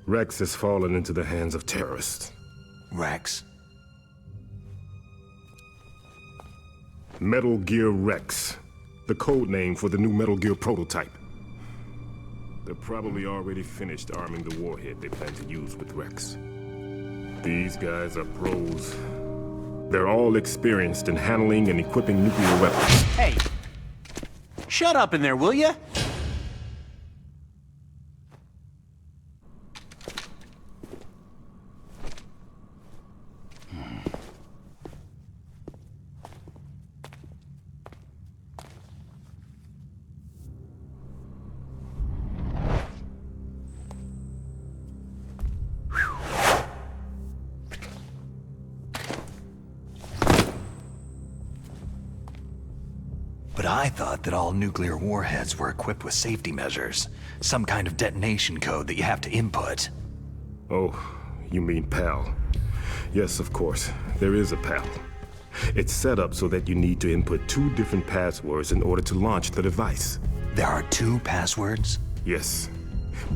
Rex has fallen into the hands of terrorists.
Rex?
Metal Gear Rex, the code name for the new Metal Gear prototype. They're probably already finished arming the warhead they plan to use with Rex. These guys are pros. They're all experienced in handling and equipping nuclear weapons.
Hey! Shut up in there, will ya?
But I thought that all nuclear warheads were equipped with safety measures. Some kind of detonation code that you have to input.
Oh, you mean PAL. Yes, of course. There is a PAL. It's set up so that you need to input 2 different passwords in order to launch the device.
There are 2 passwords?
Yes.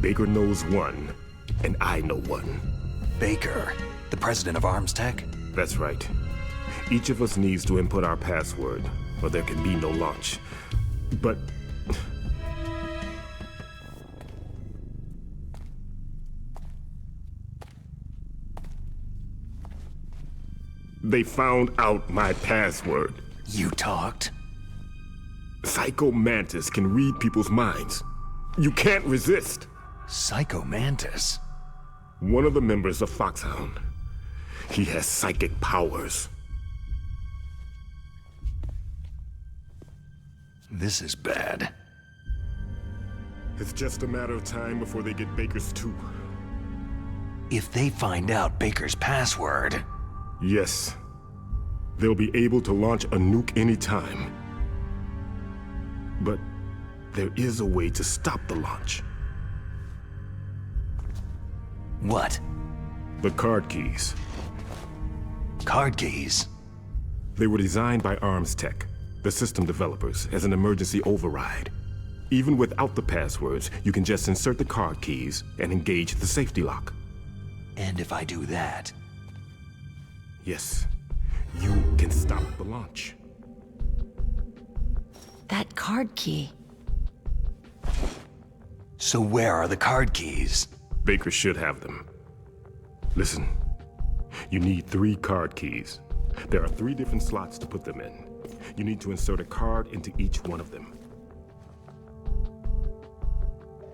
Baker knows one, and I know one.
Baker, the president of ArmsTech?
That's right. Each of us needs to input our password, or there can be no launch. But... they found out my password.
You talked?
Psycho Mantis can read people's minds. You can't resist.
Psycho Mantis?
One of the members of Foxhound. He has psychic powers.
This is bad.
It's just a matter of time before they get Baker's too.
If they find out Baker's password...
Yes. They'll be able to launch a nuke anytime. But there is a way to stop the launch.
What?
The card keys.
Card keys?
They were designed by ARMS Tech, the system developers, as an emergency override. Even without the passwords, you can just insert the card keys and engage the safety lock.
And if I do that...
Yes, you can stop the launch.
That card key.
So where are the card keys?
Baker should have them. Listen, you need 3 card keys. There are 3 different slots to put them in. You need to insert a card into each one of them.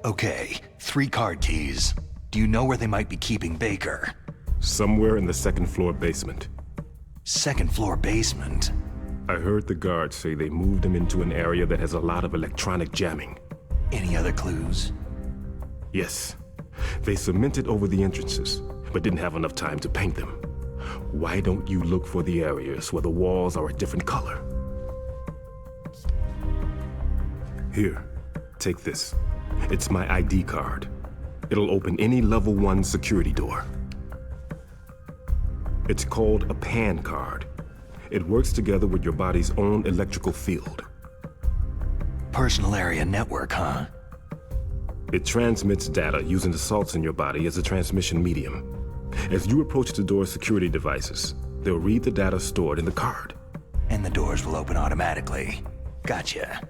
Okay, 3 card keys. Do you know where they might be keeping Baker?
Somewhere in the 2nd floor basement.
2nd floor basement?
I heard the guards say they moved him into an area that has a lot of electronic jamming.
Any other clues?
Yes. They cemented over the entrances, but didn't have enough time to paint them. Why don't you look for the areas where the walls are a different color? Here, take this. It's my ID card. It'll open any level 1 security door. It's called a PAN card. It works together with your body's own electrical field.
Personal area network, huh?
It transmits data using the salts in your body as a transmission medium. As you approach the door's security devices, they'll read the data stored in the card.
And the doors will open automatically. Gotcha.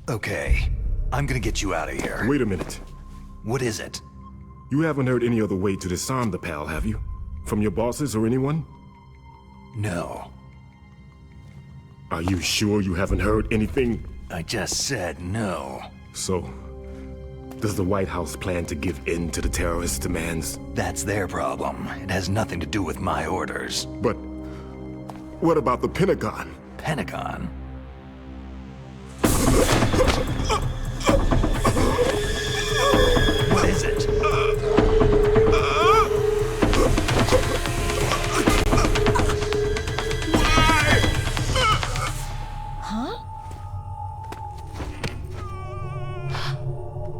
Okay, I'm gonna get you out of here.
Wait a minute.
What is it?
You haven't heard any other way to disarm the PAL, have you? From your bosses or anyone?
No.
Are you sure you haven't heard anything?
I just said no.
So, does the White House plan to give in to the terrorists' demands?
That's their problem. It has nothing to do with my orders.
But what about the Pentagon?
Pentagon? What is it?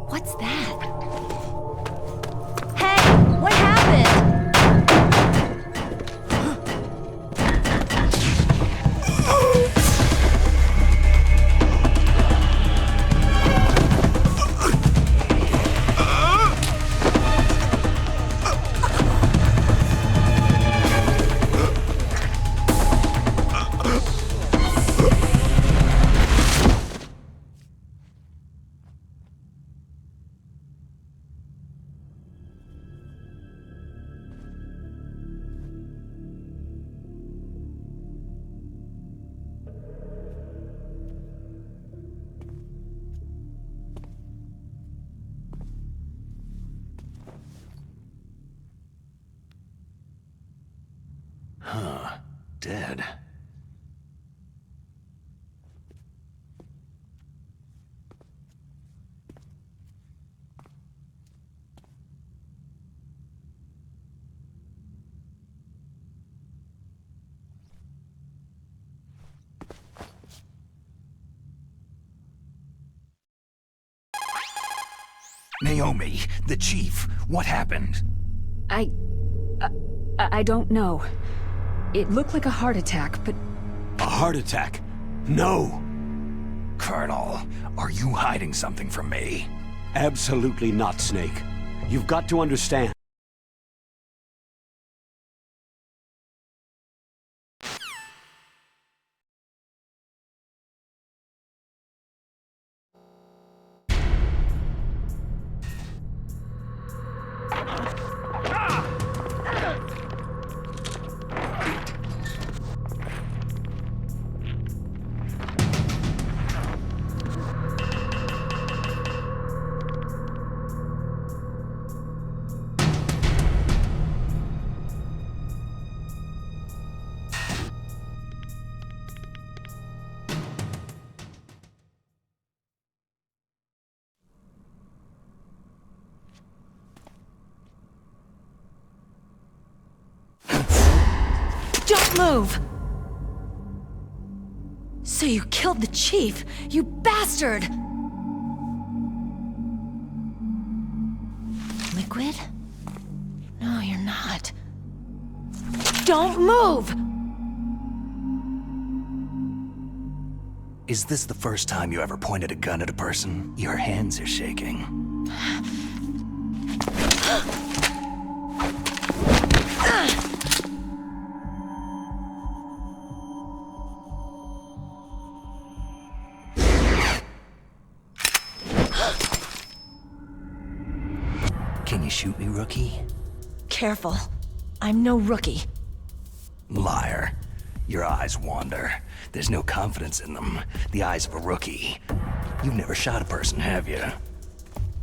What's that? Hey, what happened?
Dead. Naomi, the chief, what happened?
I don't know. It looked like a heart attack, but...
A heart attack? No!
Colonel, are you hiding something from me?
Absolutely not, Snake. You've got to understand.
Don't move! So you killed the chief, you bastard! Liquid? No, you're not. Don't move!
Is this the first time you ever pointed a gun at a person? Your hands are shaking. Can you shoot me, rookie?
Careful. I'm no rookie.
Liar. Your eyes wander. There's no confidence in them. The eyes of a rookie. You've never shot a person, have you?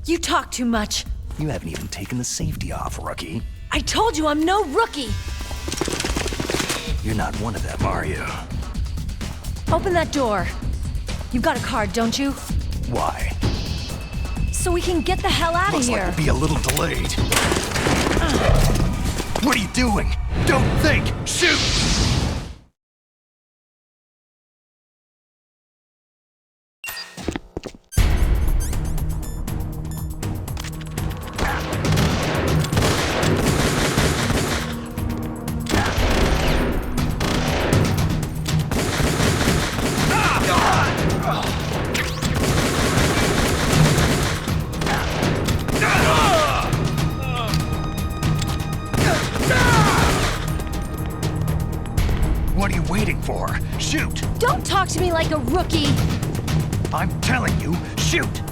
You talk too much.
You haven't even taken the safety off, rookie.
I told you I'm no rookie!
You're not one of them, are you?
Open that door. You've got a card, don't you?
Why?
So we can get the hell out of here.
Looks like we'll be a little delayed. What are you doing? Don't think! Shoot! What are you waiting for? Shoot!
Don't talk to me like a rookie!
I'm telling you, shoot!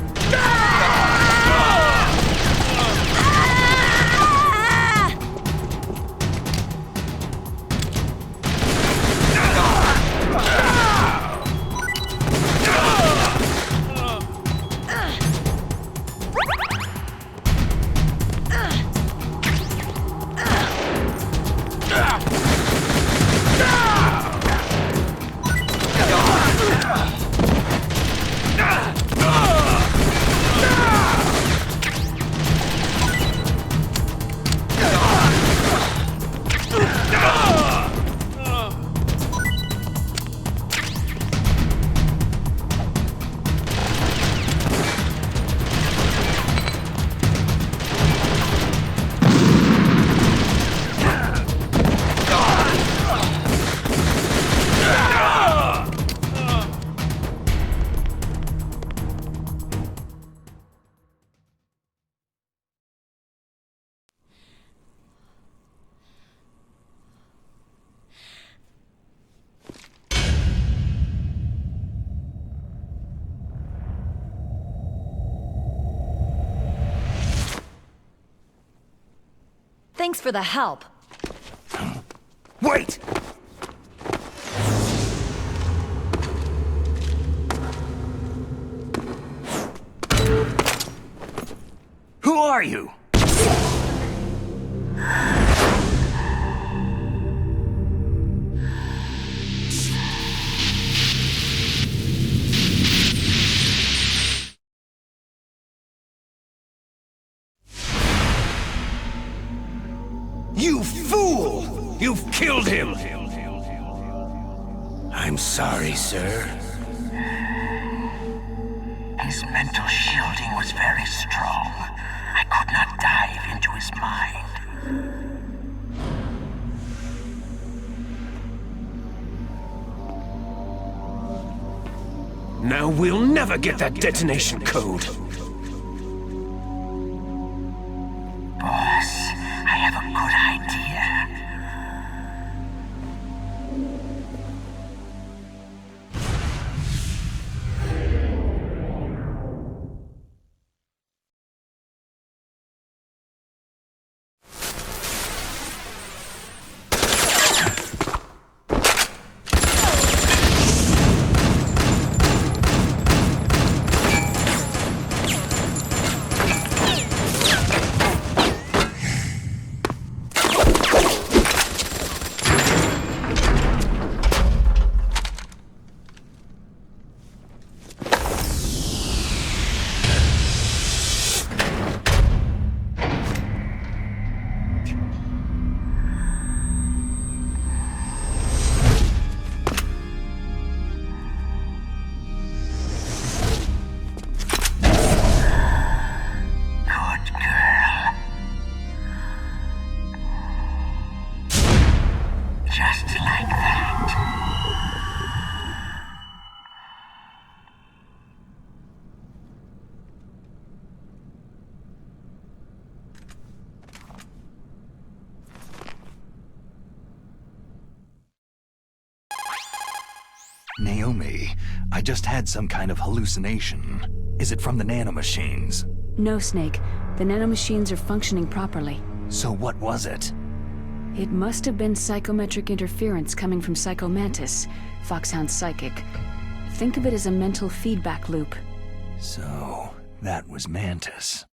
Thanks for the help.
Wait! Who are you?
You fool! You've killed him!
I'm sorry, sir.
His mental shielding was very strong. I could not dive into his mind.
Now we'll never get that detonation code.
Boss, I have a good idea.
Naomi, I just had some kind of hallucination. Is it from the nanomachines?
No, Snake. The nanomachines are functioning properly.
So what was it?
It must have been psychometric interference coming from Psycho Mantis, Foxhound's psychic. Think of it as a mental feedback loop.
So, that was Mantis.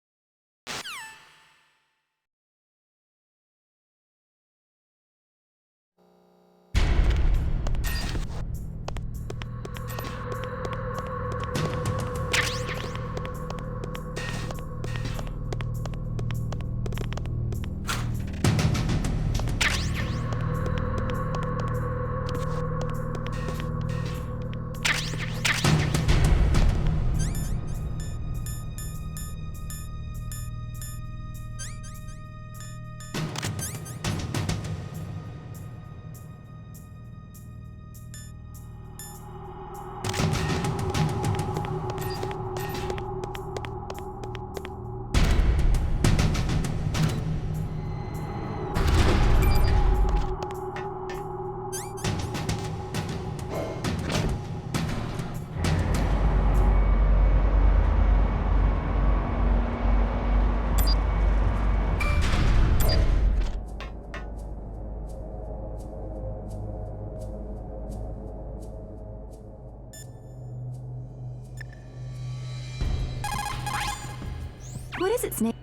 What is it, Snake?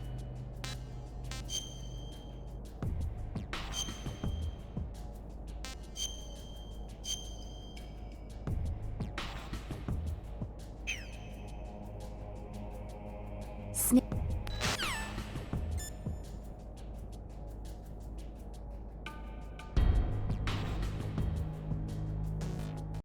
Snake.